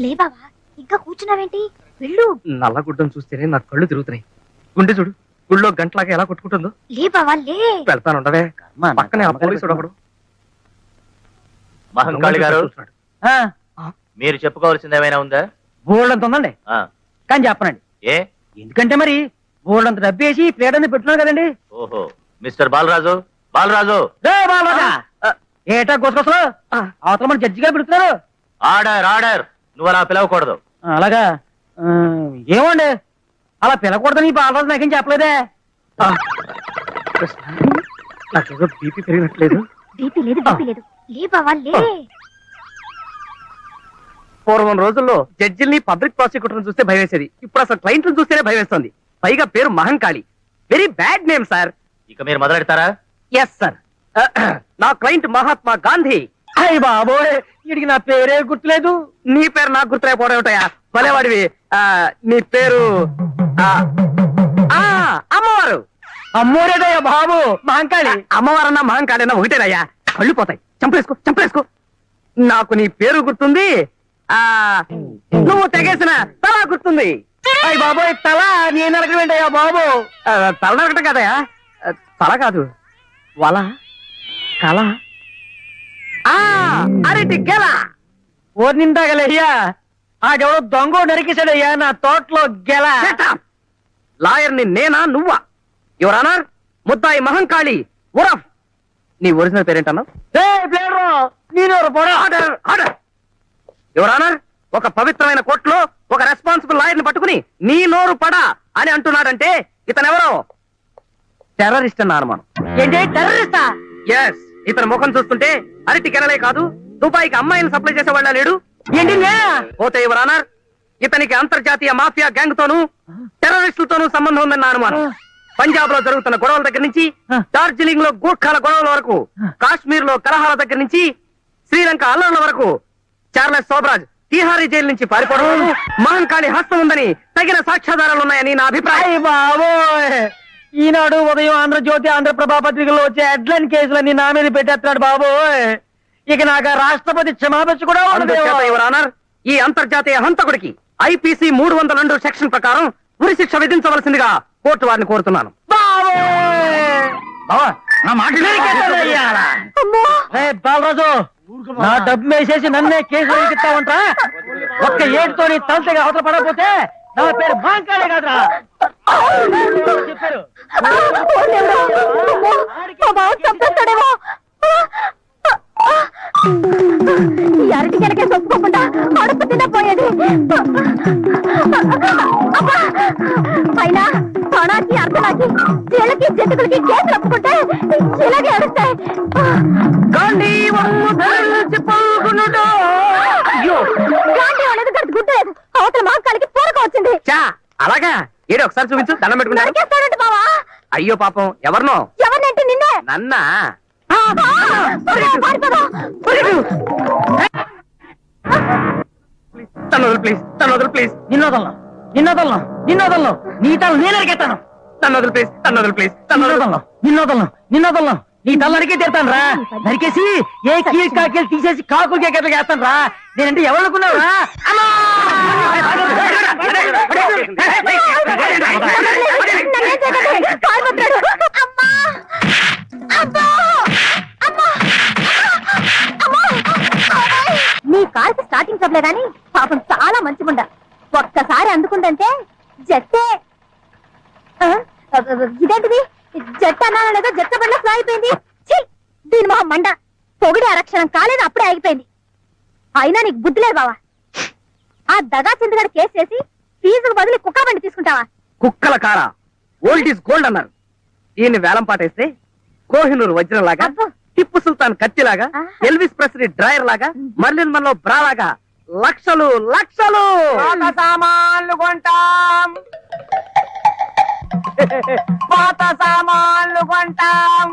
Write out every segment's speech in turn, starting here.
లే బావా, ఇంకా కూర్చున్నావేంటి? వెళ్ళు. నల్లగుడ్డను చూస్తేనే నా కళ్ళు తిరుగుతున్నాయి. గుండె చూడు, గుళ్ళో గంటలాగా ఎలా కొట్టుకుంటుందో. లే బావా లే. వెళ్తాను ఉండవే. పక్కనే ఆ పోలీసుడు ఒకడు. మహంకాళి గారు, మీరు చెప్పుకోవాల్సింది ఏమైనా ఉందా? బోల్డంత ఉందండి, కానీ చెప్పనండి. ఏ? ఎందుకంటే మరి బోల్డంత డబ్బు వేసి ప్లేట్ పెట్టున్నాను కదండి. ఓహో, మిస్టర్ బాలరాజు, బాలరాజు. ఏటా గుసగుసలు అవతల మన జడ్జి గారు పెడుతున్నారు. Order, order. నువ్వు అలా పిలవకూడదు. అలాగా ఏమండి, అలా పిలకూడదని బాలరాజు నాకేం చెప్పలేదే. నాకేదో బీపీ పెరిగినట్లేదు. బీపీ లేదు, బీపీ లేదు. లే బావా లే. పూర్వం రోజుల్లో జడ్జిల్ని పబ్లిక్ ప్రాసిక్యూటర్ చూస్తే భయవేసేది. ఇప్పుడు అసలు క్లయింట్లను చూస్తేనే భయవేస్తుంది. పైగా పేరు Mahankali. Very bad name sir. ఇక మీరు మొదలెడతారా? Yes sir. నా క్లయింట్ మహాత్మా గాంధీ. అయ్య బాబోయ్, వీడికి నా పేరే గుర్తులేదు. నీ పేరు నాకు గుర్తులేకపోవడం ఏమిటయా? భలేవాడివి. నీ పేరు అమ్మవారు. అమ్మోరేదయ్యా బాబు, మహంకాళి. అమ్మవారన్నా మహంకాళి అన్నా ఒకటేనయ్యా. కళ్ళు పోతాయి. చంపేసుకో, చంపేసుకో. నాకు నీ పేరు గుర్తుంది. నువ్వు తెగేసిన తల గుర్తుంది. అయ్య బాబోయ్, తల నేను నరకమేంటయ్యా బాబు? తల నరకటం కదయా, తల కాదు, వల, కళ, అరటి గెల. ఓ నిందాగలయ్యా, ఆడెవడో దొంగ నరికేశాడయ్యా నా తోటలో గెల. లాయర్ని నేనా నువ్వా? యువర్ ఆనర్, ముద్దాయి మహంకాళి ఉరఫ్. నీ ఒరిజినల్ పేరేంటన్నావు? యువర్ ఆనర్, ఒక పవిత్రమైన కోర్టులో ఒక రెస్పాన్సిబుల్ లాయర్ ని పట్టుకుని నీ నోరు పడా అని అంటున్నాడంటే ఇతనెవరో టెర్రరిస్ట్ అన్న అనుమానం. ఏంటి టెర్రరిస్టా? ఎస్. ఇతని ముఖం చూస్తుంటే అరటి కెనలే కాదు, దుబాయ్కి అమ్మాయిని సప్లై చేసేవాళ్ళ లేడు. ఏంటి పోతే యువర్ ఆనర్, ఇతనికి అంతర్జాతీయ మాఫియా గ్యాంగ్ తోనూ టెర్రరిస్టులతోనూ సంబంధం ఉందన్న అనుమానం. పంజాబ్ లో జరుగుతున్న గొడవల దగ్గర నుంచి డార్జిలింగ్ లో గూర్ఖాల గొడవల వరకు, కాశ్మీర్ లో కలహాల దగ్గర నుంచి శ్రీలంక అల్లర్ల వరకు, చార్లెస్ సోబరాజ్ తిహారీ జైలు నుంచి పారిపోవడం మహంకాళి హస్తం ఉందని తగిన సాక్ష్యాధారాలున్నాయని నా అభిప్రాయం. బాబోయ్, ఈనాడు ఉదయం ఆంధ్రజ్యోతి, ఆంధ్రప్రభ పత్రికల్లో వచ్చే హెడ్లైన్ కేసులన్నీ నా మీద పెట్టేస్తున్నాడు బాబోయ్. ఇక నాకు రాష్ట్రపతి క్షమాపణ కూడా ఉండదు. యువర్ ఆనర్, ఈ అంతర్జాతీయ హంతకుడికి ఐపీసీ 302 సెక్షన్ ప్రకారం ఉరి శిక్ష విధించవలసిందిగా కోర్టు వారిని కోరుతున్నాను. బాలరాజు, నా డబ్బు వేసేసి నన్నే కేసు ఎక్కిస్తావంటా? ఒక్క ఏడుతో నీ తలతగా అవతల పడకపోతే నా పేరు మహంకాళి కాదురా. చెప్పారు ఈ అరటి కనుక ఒప్పుకోకుండా అడుపు తినపోయేది. పైన పణాకి అర్థనాకి చీలకి జంతువులకి కేసులు ఒప్పుకుంటే ఇలాగే అడుస్తాయి. గాంధీ అనేది గడి గుడ్డు లేదు. అవతల మహంకాళికి పూరక వచ్చింది. అలాగా? ఏడు ఒకసారి చూపించు, దండం పెట్టుకుంటానంటే. బావా అయ్యో పాపం, ఎవరినో? ఎవరినంటే నిన్నే. నన్నా? ప్లీజ్, తను వదులు ప్లీజ్. నిన్నోదల్లో నీ తల నేను అరికెత్తాను. తను వదులు ప్లీజ్, తను వదులు ప్లీజ్. నిన్నోదల్లో నీ తల నరికే తీరుతాను రా. నరికేసి ఏ కీలు కాకీలు తీసేసి కాకులు కేకట్లు వేస్తాను రా. నేనంటే ఎవరనుకున్నావు రా? నీ కారుకి స్టార్టింగ్ చెప్పలేదని పాపం చాలా మంచిగుండ. ఒక్కసారి అందుకుందంటే జట్టే. ఇదేంటిది? జట్టు అన్నానో లేదో జట్ట బండ్ల ఫ్లో అయిపోయింది. దీని మొహం మండ. పొగిడి ఆరక్షణం కాలేదు, అప్పుడే ఆగిపోయింది. అయినా నీకు బుద్ధి లేదు బావా. ఆ దగా చింతగడ కేసు చేసి ఫీజుకు బదులు కుక్క బండి తీసుకుంటావా? కుక్కల కారా? ఓల్డ్ ఈజ్ గోల్డ్ అన్నారు. ఈయన్ని వేలం పాటేస్తే కోహినూరు వజ్రం లాగా, Tipu Sultan కత్తిలాగా, Elvis Presley dryer లాగా, మర్లిన్ మన్లో బ్రా లాగా లక్షలు లక్షలు సామాన్లు కొంటాం, పాత సామాన్లు కొంటాం.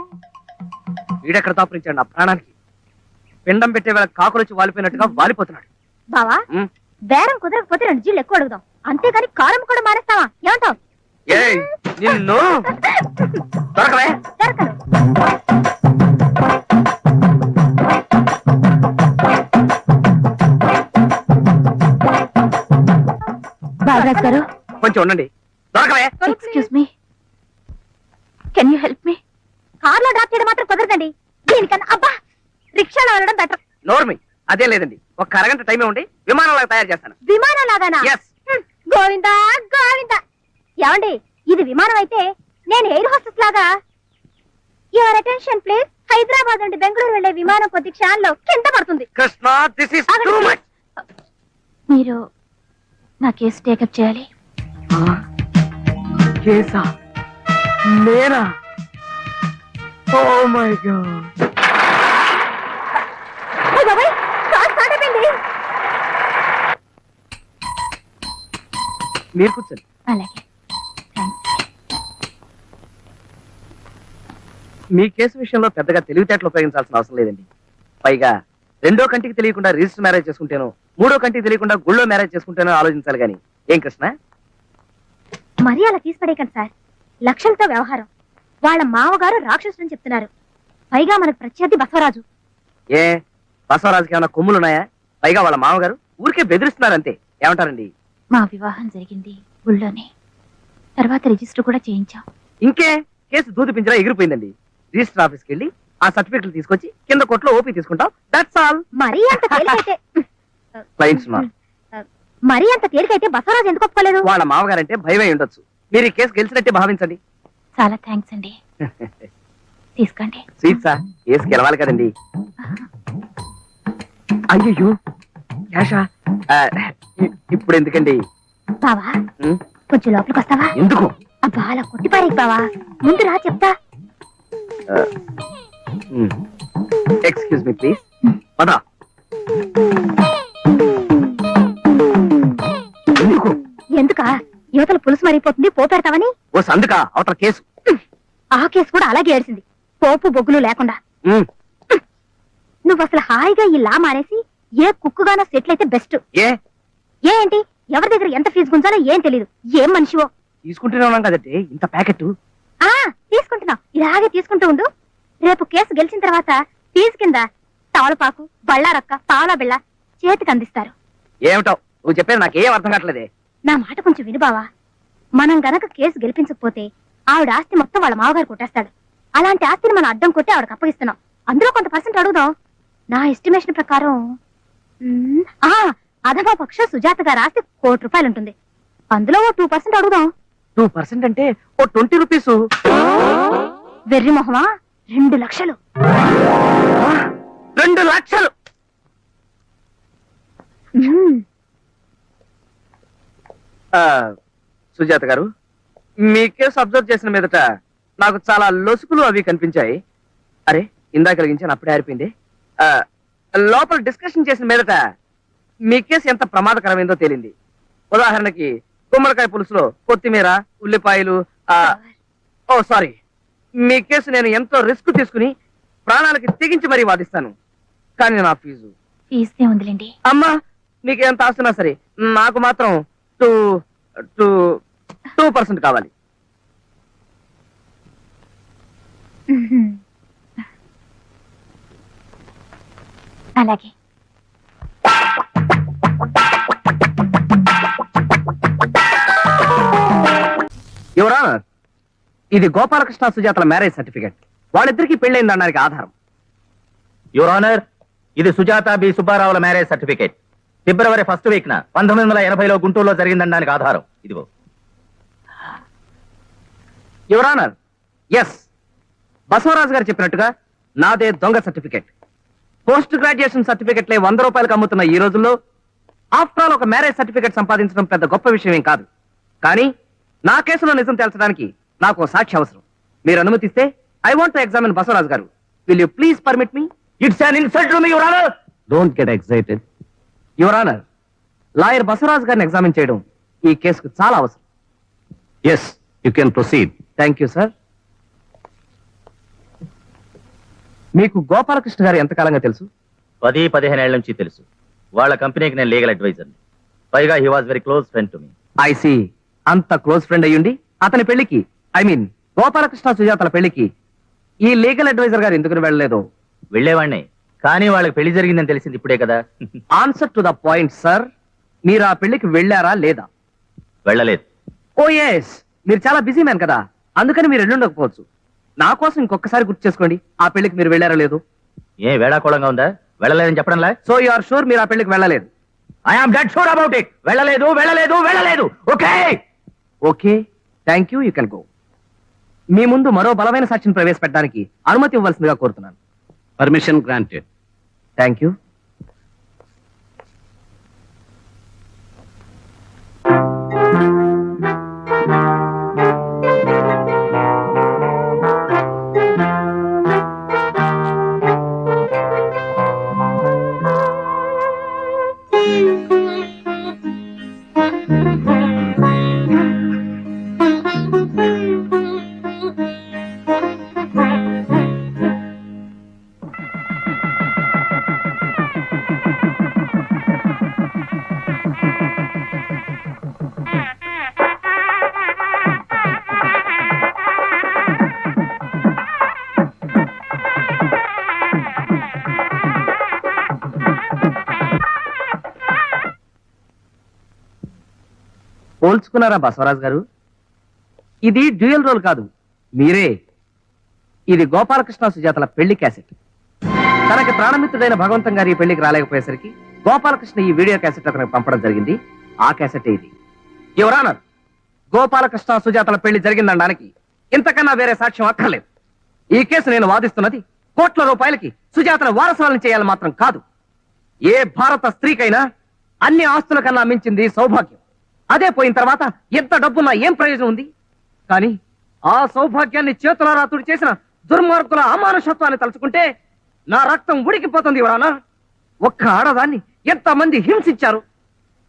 వీడెక్కడ దాపురించాడు నా ప్రాణానికి? పిండం పెట్టే వేళ కాకులొచ్చి వాలిపోయినట్టుగా వాలిపోతున్నాడు. బావా, బేరం కుదరకపోతే 2 జీళ్ళు ఎక్కువ అడుగుదాం, అంతేగాని కారం కూడా మారేస్తావా? ఏమంటావు? నిన్ను దొరకలే. దొరకదు. బసవరాజ్ గారు కొంచెం ఉండండి. దొరకవే. Excuse me, can you help me? కార్లో డ్రాప్ చేయడం మాత్రం కుదరదండి. దీనికన్నా అబ్బా రిక్షాలో వెళ్ళడం బెటర్. నోర్మి, అదే లేదండి. ఒక అరగంట టైమే ఉండి విమానంలాగా తయారు చేస్తాను. విమానం లాగానా? Yes. గోవిందా గోవిందా. ఏమండి, ఇది విమానం అయితే నేను ఎయిర్ హోస్టెస్ లాగా. Your attention please. హైదరాబాద్ నుండి బెంగళూరు వెళ్లే విమానం కొద్ది క్షణాల్లో కింద పడుతుంది. Krishna, this is too much. మీరు నా కేసు టేకప్ చేయాలి. కేసా? నేనా? Oh my god. మీరు కూర్చోండి. అలాగే, మీ కేసు విషయంలో పెద్దగా తెలివితేటలు ఉపయోగించాల్సిన అవసరం లేదండి. పైగా రెండో కంటికి తెలియకుండా రిజిస్టర్ మ్యారేజ్ చేసుకుంటేనో, మూడో కంటికి తెలియకుండా గుళ్ళో మ్యారేజ్ చేసుకుంటేనో ఆలోచించాలి గాని. ఏం కృష్ణ? మరీ అలా తీసిపడేయకండి సార్. లక్షలతో వ్యవహారం. వాళ్ళ మామగారు రాక్షసుని చెప్తున్నారు. పైగా మనకు ప్రత్యర్థి బసవరాజు. ఏ బసవరాజుకి ఏమైనా కొమ్ములున్నాయా? పైగా వాళ్ళ మామగారు ఊరికే బెదిరిస్తున్నారు అంతే. ఏమంటారండి? మా వివాహం జరిగింది ఊళ్ళోనే. తర్వాత రిజిస్టర్ కూడా చేయించాం. ఇంకే కేసు దూది పింజరా ఎగిరిపోయిందండి. రిజిస్టర్ ఆఫీస్కి వెళ్ళి ఆ సర్టిఫికెట్లు తీసుకొచ్చి కింద కోర్టులో ఓపీ తీసుకుంటాం. That's all. మరీ అంత తేలికైతే క్లయింట్స్ ఉన్నారు. మరీ అంత తేలికైతే బసవరాజు ఎందుకు ఒప్పుకోలేదు? వాళ్ళ మామగారంటే భయమై ఉండొచ్చు. మీరు ఈ కేసు గెలిచినట్టే భావించండి. చాలా థ్యాంక్స్ అండి. తీసుకోండి. స్వీట్సా? కేసు గెలవాలి కదండి. అయ్యో క్యాషా? ఇప్పుడు ఎందుకండి? బావా, ఉం? కొంచెం లోపలికి వస్తావా? ఎందుకు? అబ్బా అలా కొట్టిపారేకి బావా. ముందు రా చెప్తా. Excuse me please. పదా. ఎందుకు? ఎందుకా? యువతల పులుసు మరిగిపోతుంది, పోపెడతావని. ఓ సందుకా అవతల కేసు. ఆ కేసు కూడా అలాగే ఏడిసింది, పోపు బొగ్గులు లేకుండా. ఉం. నువ్వు అసలు హాయిగా ఈ లా మానేసి ఏ కుక్కుగానో సెటిల్ అయితే బెస్ట్. ఏ ఏంటి, ఎవరి దగ్గర ఎంత ఫీజు గుంజాలో ఏం తెలీదు. ఏం మనిషివో. తీసుకుంటూనే ఉన్నాం కదంటే ఇంత ప్యాకెట్. ఆ తీసుకుంటున్నావు, ఇలాగే తీసుకుంటూ ఉండు. రేపు కేసు గెలిచిన తర్వాత ఫీజు కింద తవలపాకు, బళ్ళారక్క, పావలా బిళ్ళ చేతికి అందిస్తారు. ఏమిటో నువ్వు చెప్పేది నాకేం అర్థం కావట్లేదే. నా మాట కొంచెం విను బావా. మనం గనక కేసు గెలిపించకపోతే ఆవిడ ఆస్తి మొత్తం వాళ్ళ మావగారు కొట్టేస్తాడు. అలాంటి ఆస్తిని మనం అడ్డం కొట్టి ఆవిడకి అప్పగిస్తున్నాం. అందులో కొంత పర్సెంట్ అడుగుదాం. నా ఎస్టిమేషన్ ప్రకారం అధమా పక్ష సుజాత గారి ఆస్తి ₹1,00,00,000 ఉంటుంది. అందులో ఓ 2% అడుగుదాం. 2% అంటే ఓ 20 రూపీస్. వెర్రి మొహమా, 2 లక్షలు. 2 లక్షలు. సుజాత గారు, మీ కేసు అబ్జర్వ్ చేసిన మీదట నాకు చాలా లొసుకులు అవి కనిపించాయి. అరే ఇందాక కలిగించాను, అప్పుడే ఆరిపోయింది. లోపల డిస్కషన్ చేసిన మీదట మీ కేసు ఎంత ప్రమాదకరమైందో తేలింది. ఉదాహరణకి గుమ్మడికాయ పులుసులో కొత్తిమీర, ఉల్లిపాయలు. ఓ సారీ, మీ కేసు నేను ఎంతో రిస్క్ తీసుకుని ప్రాణాలకి తెగించి మరీ వాదిస్తాను. కానీ నా ఫీజు ఉందిలేండి. అమ్మా, మీకు ఎంత ఆస్తున్నా సరే నాకు మాత్రం 2% కావాలి. అలాగే. యువర్ ఆనర్, ఇది గోపాలకృష్ణ సుజాతల మ్యారేజ్ సర్టిఫికెట్. వాళ్ళిద్దరికి పెళ్ళైందనడానికి ఆధారం. యువర్ ఆనర్, ఇది సుజాత బి సుబ్బారావుల మ్యారేజ్ సర్టిఫికేట్. ఫిబ్రవరి 1st వీక్న 1980లో గుంటూరులో జరిగిందనడానికి ఆధారం ఇదిగో. యువర్ ఆనర్, ఎస్, బసవరాజు గారు చెప్పినట్టుగా నాదే దొంగ సర్టిఫికెట్. పోస్ట్ గ్రాడ్యుయేషన్ సర్టిఫికెట్లే ₹100 అమ్ముతున్న ఈ రోజుల్లో ఆఫ్టర్ ఆల్ ఒక మ్యారేజ్ సర్టిఫికెట్ సంపాదించడం పెద్ద గొప్ప విషయం ఏం కాదు. కానీ నా కేసులో నిజం తేల్చడానికి నాకు ఓ సాక్షి అవసరం. మీరు అనుమతిస్తే I want to examine Basavaraju గారు. Will you please permit me? It's an insult to me your honour. Don't get excited. Your honour, lawyer Basavaraju గారిని ఎగ్జామిన్ చేయడం ఈ కేసుకు చాలా అవసరం. Yes, you can proceed. Thank you sir. మీకు గోపాలకృష్ణ గారు ఎంతకాలంగా తెలుసు? 10-15 ఏళ్ల నుంచి తెలుసు. వాళ్ళ కంపెనీకి నేను లీగల్ అడ్వైజర్ని. పైగా he was very close friend to me. I see. అంత క్లోజ్ ఫ్రెండ్ అయ్యుండి అతని పెళ్లికి, ఐ మీన్ గోపాలకృష్ణ సుజాతల పెళ్లికి ఈ లీగల్ అడ్వైజర్ గారు ఎందుకు వెళ్ళలేదు? వెళ్లేవాడిని, కానీ వాళ్ళకి పెళ్లి జరిగిందని తెలిసింది ఇప్పుడే కదా. Answer to the point sir. మీరు ఆ పెళ్లికి వెళ్ళారా లేదా? వెళ్ళలేదు. ఓ ఎస్, మీరు చాలా బిజీ మ్యాన్ కదా, అందుకని మీరు వెళ్ళుండకపోవచ్చు. నా కోసం ఇంకొకసారి గుర్తు చేసుకోండి, ఆ పెళ్లికి మీరు వెళ్ళారో లేదు. ఏ వేళాకోళంగా ఉందా? వెళ్ళలేదని చెప్పడంలా? సో యు ఆర్ షూర్ మీరు ఆ పెళ్లికి వెళ్ళలేదు? I'm dead sure about it. వెళ్ళలేదు, వెళ్ళలేదు, వెళ్ళలేదు. Okay okay, thank you, you can go. మీ ముందు మరో బలమైన సాక్షిని ప్రవేశపెట్టడానికి అనుమతి ఇవ్వాల్సిందిగా కోరుతున్నాను. Permission granted. Thank you. పోల్చుకున్నారా బసవరాజు గారు? ఇది డ్యూయల్ రోల్ కాదు, మీరే. ఇది గోపాలకృష్ణ సుజాతల పెళ్లి క్యాసెట్. తనకి ప్రాణమిత్రుడైన భగవంతం గారి ఈ పెళ్లికి రాలేకపోయేసరికి గోపాలకృష్ణ ఈ వీడియో క్యాసెట్ అతనికి పంపడం జరిగింది. ఆ క్యాసెట్ ఇది. యువరానర్, గోపాలకృష్ణ సుజాతల పెళ్లి జరిగిందనడానికి ఇంతకన్నా వేరే సాక్ష్యం అక్కర్లేదు. ఈ కేసు నేను వాదిస్తున్నది కోట్ల రూపాయలకి సుజాతను వారసులను చేయాలని మాత్రం కాదు. ఏ భారత స్త్రీకైనా అన్ని ఆస్తుల కన్నా మించింది సౌభాగ్యం. అదే పోయిన తర్వాత ఎంత డబ్బున్నా ఏం ప్రయోజనం ఉంది? కానీ ఆ సౌభాగ్యాన్ని చేతులారా తుడి చేసిన దుర్మార్గుల అమానుషత్వాన్ని తలుచుకుంటే నా రక్తం ఉడికిపోతుంది. ఎవరానా ఒక్క ఆడదాన్ని ఎంతమంది హింసించారు?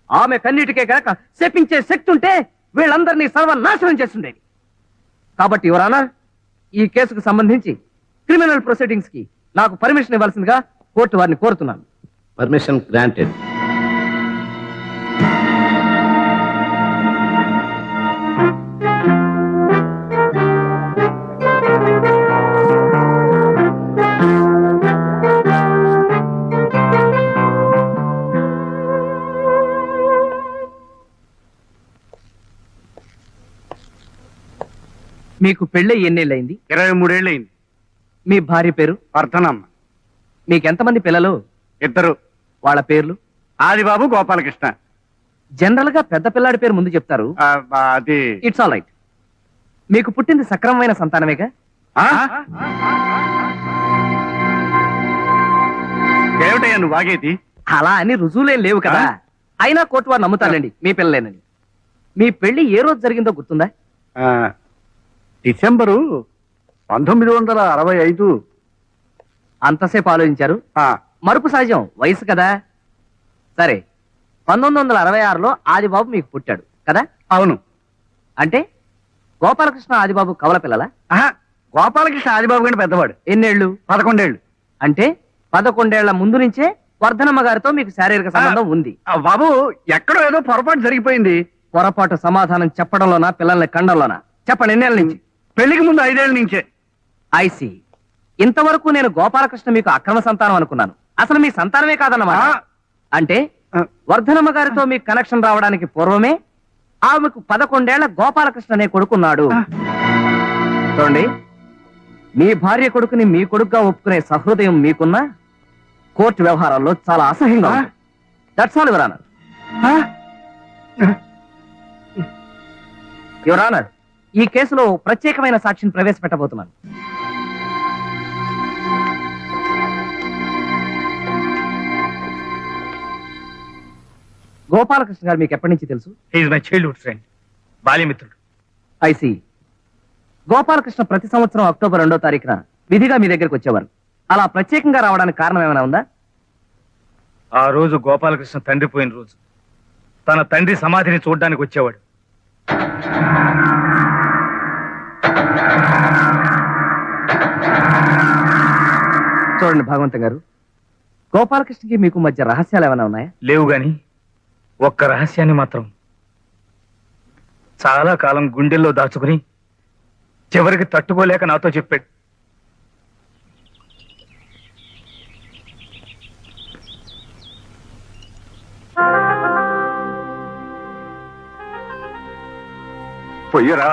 ఆమె కన్నిటికే గనక శపించే శక్తి ఉంటే వీళ్ళందరినీ సర్వనాశనం చేస్తుండేది. కాబట్టి ఎవరానా ఈ కేసుకు సంబంధించి క్రిమినల్ ప్రొసీడింగ్స్ కి నాకు పర్మిషన్ ఇవ్వాల్సిందిగా కోర్టు వారిని కోరుతున్నాను. Permission granted. మీకు పెళ్ళై ఎన్నేళ్ళయింది? 23 ఏళ్ళయింది. మీ భార్య పేరు? వర్ధనమ్మ. మీకెంతమంది పిల్లలు? 2. వాళ్ళ పేర్లు? ఆదిబాబు, గోపాలకృష్ణ. జనరల్ గా పెద్ద పిల్లాడి పేరు ముందు చెప్తారు. అది ఇట్స్ ఆల్ రైట్. మీకు పుట్టింది సక్రమమైన సంతానమేగా? ఆ? ఏమిటయ్యా నువ్వు వాగేది? అలా అని రుజువులేం లేవు కదా. అయినా కోర్టు వారు నమ్ముతారండి మీ పిల్లలేనని. మీ పెళ్లి ఏ రోజు జరిగిందో గుర్తుందా? డిసెంబరు 1965. అంతసేపు ఆలోచించారు? మరుపు సహజం, వయసు కదా. సరే, 1966లో ఆదిబాబు మీకు పుట్టాడు కదా? అవును. అంటే గోపాలకృష్ణ ఆదిబాబు కవల పిల్లలా? గోపాలకృష్ణ ఆదిబాబు కంటే పెద్దవాడు. ఎన్నేళ్లు? 11 ఏళ్ళు. అంటే 11 ఏళ్ల ముందు నుంచే వర్ధనమ్మ గారితో మీకు శారీరక సంబంధం ఉంది. బాబు, ఎక్కడో ఏదో పొరపాటు జరిగిపోయింది. పొరపాటు సమాధానం చెప్పడంలోనా, పిల్లల్ని కండంలోనా? చెప్పండి, ఎన్నేళ్ల నుంచి? పెళ్లికి ముందు 5 ఏళ్ళ నుంచే. ఐసి. ఇంతవరకు నేను గోపాలకృష్ణ మీకు అక్రమ సంతానం అనుకున్నాను. అసలు మీ సంతానమే కాదన్నమాట. అంటే వర్ధనమ్మ గారితో మీకు కనెక్షన్ రావడానికి పూర్వమే ఆమెకు 11 ఏళ్ల గోపాలకృష్ణ అనే కొడుకున్నాడు. చూడండి, మీ భార్య కొడుకుని మీ కొడుకుగా ఒప్పుకునే సహృదయం మీకున్నా కోర్టు వ్యవహారాల్లో చాలా అసహ్యంగా ఉంది. That's all your honour. Your honour, ఈ కేసులో ప్రత్యేకమైన సాక్షిని ప్రవేశపెట్టబోతున్నాను. గోపాలకృష్ణ గారు మీకు ఎప్పటి నుంచి తెలుసు? హీఈస్ మై చైల్డ్హుడ్ ఫ్రెండ్, బాల్యమిత్రుడు. ఐసి. గోపాలకృష్ణ ప్రతి సంవత్సరం అక్టోబర్ 2వ తారీఖున విధిగా మీ దగ్గరికి వచ్చేవారు. అలా ప్రత్యేకంగా రావడానికి కారణం ఏమైనా ఉందా? ఆ రోజు గోపాలకృష్ణ తండ్రి పోయిన రోజు. తన తండ్రి సమాధిని చూడడానికి వచ్చేవాడు. చూడండి భగవంతం గారు, గోపాలకృష్ణకి మీకు మధ్య రహస్యాలు ఏమైనా ఉన్నాయా? లేవు గాని ఒక్క రహస్యాన్ని మాత్రం చాలా కాలం గుండెల్లో దాచుకుని చివరికి తట్టుకోలేక నాతో చెప్పాడు. పొయ్యరా.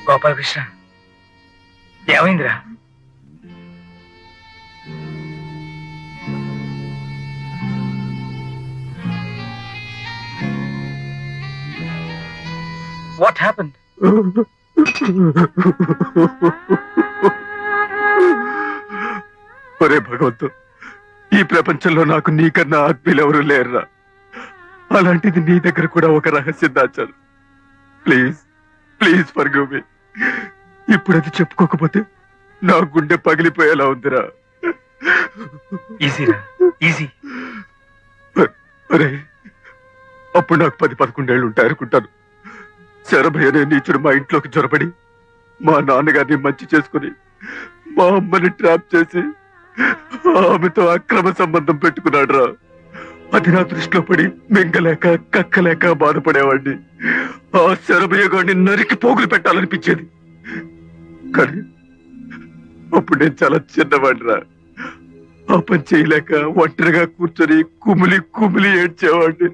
గోపాలకృష్ణ ఏమైందిరా? What happened? ఒరే భగవంతు, ఈ ప్రపంచంలో నాకు నీకన్నా ఆత్మీయులెవరూ లేరురా. అలాంటిది నీ దగ్గర కూడా ఒక రహస్యం దాచాను. Please please forgive me. ఇప్పుడు అది చెప్పుకోకపోతే నా గుండె పగిలిపోయేలా ఉందిరా. ఈజీరా, ఈజీ. అరే, అప్పుడు నాకు 10-11 ఏళ్ళు ఉంటాయనుకుంటాను. శరభయ్య అనే నీచుడు మా ఇంట్లోకి జొరబడి మా నాన్నగారిని మంచి చేసుకుని మా అమ్మని ట్రాప్ చేసి ఆమెతో అక్రమ సంబంధం పెట్టుకున్నాడు రా. అది నా దృష్టిలో పడి మింగలేక కక్కలేక బాధపడేవాడిని. ఆ శరభయ్య గారిని నరికి పోగులు పెట్టాలనిపించేది. కానీ అప్పుడు నేను చాలా చిన్నవాడిరా. ఆ పని చేయలేక ఒంటరిగా కూర్చొని కుమిలి కుమిలి ఏడ్చేవాడిని.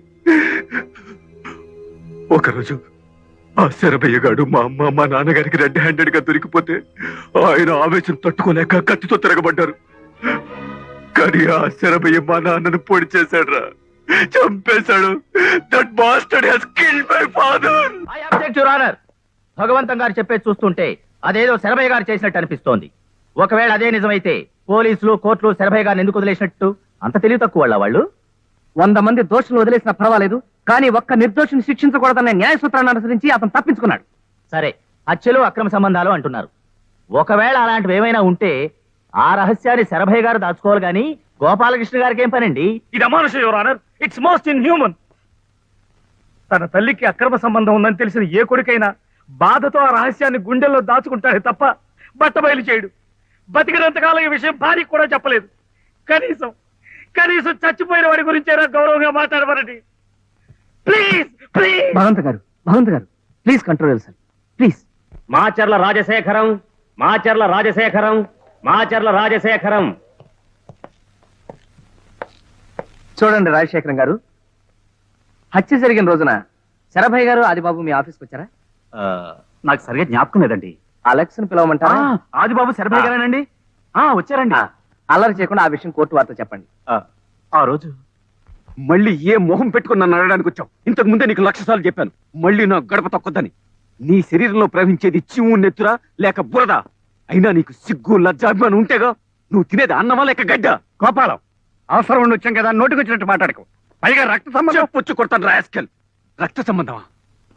ఒకరోజు ఆ శరభయ్య గాడు మా అమ్మ మా నాన్నగారికి రెడ్ హ్యాండెడ్ గా దొరికిపోతే ఆయన ఆవేశం తట్టుకోలేక కత్తితో తిరగబడ్డారు. కానీ ఆ శరభయ్య మా నాన్నను పొడి చేశాడు, చంపేశాడు. That bastard has killed my father. I object your honour. Bhagavantam గారు చెప్పేది చూస్తుంటే అదేదో శరభయ్య గారు చేసినట్టు అనిపిస్తోంది. ఒకవేళ అదే నిజమైతే పోలీసులు కోర్టులు శరభయ్య గారిని ఎందుకు వదిలేసినట్టు? అంత తెలివి తక్కువ వాళ్ళు. 100 మంది దోషులు వదిలేసినా పర్వాలేదు, కానీ ఒక్క నిర్దోషిని శిక్షించకూడదనే న్యాయ సూత్రాన్ని అనుసరించి అతను తప్పించుకున్నాడు. సరే, హత్యలు అక్రమ సంబంధాలు అంటున్నారు. ఒకవేళ అలాంటివి ఏమైనా ఉంటే ఆ రహస్యాన్ని శరభయ్య గారు దాచుకోవాలి గాని గోపాలకృష్ణ గారికి ఏం పనండి? ఇది అమానుషం your honour. It's most inhuman. తన తల్లికి అక్రమ సంబంధం ఉందని తెలిసిన ఏ కొడుకైనా బాధతో ఆ రహస్యాన్ని గుండెల్లో దాచుకుంటాడే తప్ప బట్టబయలు చేయడు. బతికినంతకాలం ఈ విషయం భార్యకు కూడా చెప్పలేదు. కనీసం కనీసం చచ్చిపోయిన వాడి గురించైనా గౌరవంగా మాట్లాడమనండి. Please please. భగవంత్ గారు please control sir, please. Macherla Rajasekharam, Macherla Rajasekharam, Macherla Rajasekharam. చూడండి రాజశేఖరం గారు, హత్య జరిగిన రోజున శరభయ్య గారు ఆదిబాబు మీ ఆఫీస్కి వచ్చారా? నాకు సరిగా జ్ఞాపకం లేదండి. అలెక్స్ ని పిలవమంటారా? ఆదిబాబు శరభయ్య గారేనండి. వచ్చారండి. అల్లరి చేయకుండా ఆ విషయం కోర్టు వార్త చెప్పండి. ఆ రోజు మళ్ళీ ఏ మొహం పెట్టుకుని నన్ను అడగడానికి వచ్చావు? ఇంతకు ముందే నీకు 1,00,000 సార్లు చెప్పాను, మళ్ళీ నా గడప తొక్కొద్దని. నీ శరీరంలో ప్రవహించేది చివు నెత్తురా లేక బురద? అయినా నీకు సిగ్గు లజ్జాభిమానం ఉంటేగా. నువ్వు తినేది అన్నమా లేక గడ్డ? గోపాలం, అవసరం ఉండి వచ్చాం కదా, నోటికొచ్చినట్టు మాట్లాడకు. పైగా రక్త సంబంధం పొచ్చు కొడతాను రాస్కెల్. రక్త సంబంధమా?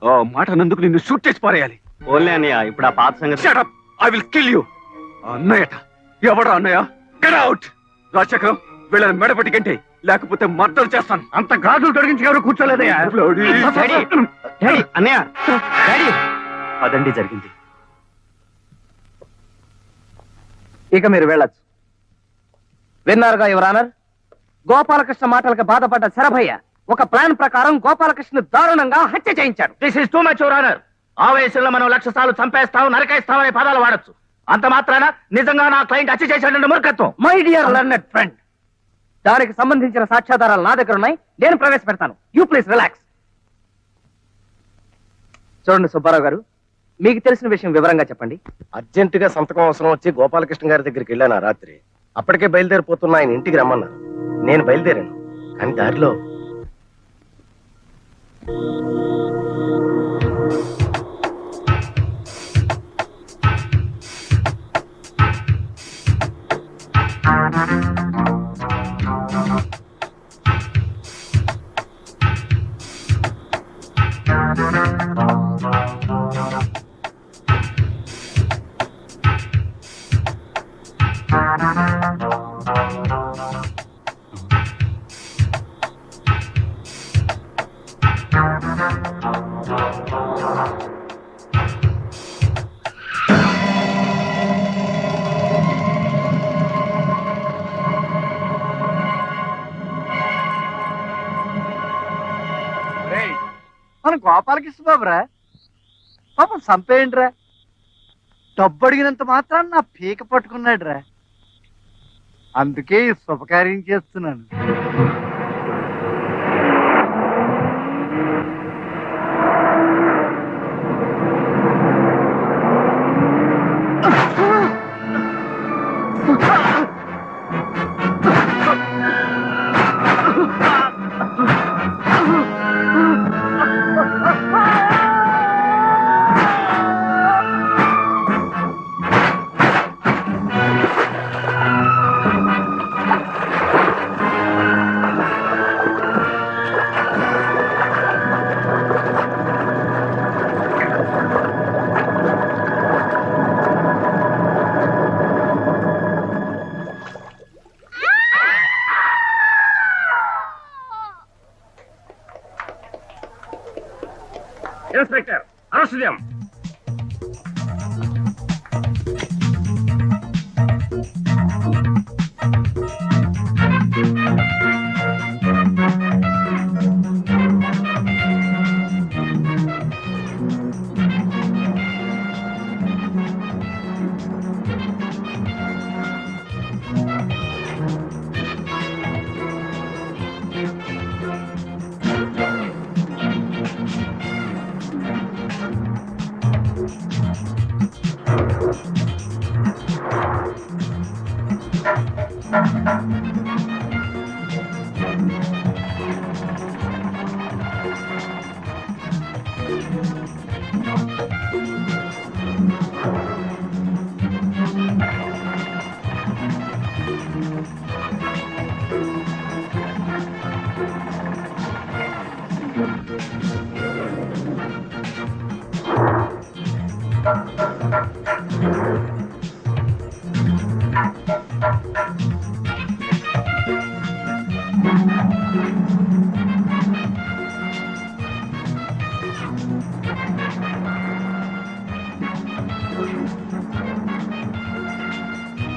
ఆ మాట నందుకు నిన్ను షూట్ చేసి పారేయాలి. ఓన్లీ అన్నయ్య, ఇప్పుడు ఆ పాత సంగతి. Shut up! I will kill you. అన్నయ్యట ఎవడా అన్నయ్య? Get out! రాజశేఖరం, వీళ్ళని మెడపట్టి గంటే, లేకపోతే మర్డర్ చేస్తాను. అంత గాజులు తొలగించి ఎవరు కూర్చోలేదయ్యా. Bloody- అన్నయ్య, అదండి జరిగింది. ఇక మీరు వెళ్ళొచ్చు. విన్నారుగా యువర్ ఆనర్, గోపాలకృష్ణ మాటలకు బాధపడ్డ శరభయ్య ఒక ప్లాన్ ప్రకారం గోపాలకృష్ణ దారుణంగా హత్య చేయించాడు. This is too much your honour. ఆవేశంలో మనం 1,00,000 సార్లు చంపేస్తాం, నరకేస్తామనే పదాలు వాడొచ్చు. అంత మాత్రాన నిజంగా నా క్లయింట్ హత్య చేశాడన్న మూర్ఖత్వం. మై డియర్ లర్నెడ్ ఫ్రెండ్, దానికి సంబంధించిన సాక్ష్యాధారాలు నా దగ్గర ఉన్నాయి, నేను ప్రవేశపెడతాను. You please relax. చూడండి సుబ్బారావు గారు, మీకు తెలిసిన విషయం వివరంగా చెప్పండి. అర్జెంటుగా సంతకం అవసరం వచ్చి గోపాలకృష్ణ గారి దగ్గరికి వెళ్ళాను ఆ రాత్రి. అప్పటికే బయలుదేరిపోతున్న ఆయన ఇంటికి రమ్మన్నారు. నేను బయలుదేరాను, కానీ దారిలో మన గోపాలకృష్ణ బాబురా. పాపం చంపేయండిరా. డబ్బు అడిగినంత మాత్రాన్ని నా పీక పట్టుకున్నాడురా. అందుకే ఈ శుభకార్యం చేస్తున్నాను. ఇన్స్పెక్టర్ అరెస్ట్ చేయం.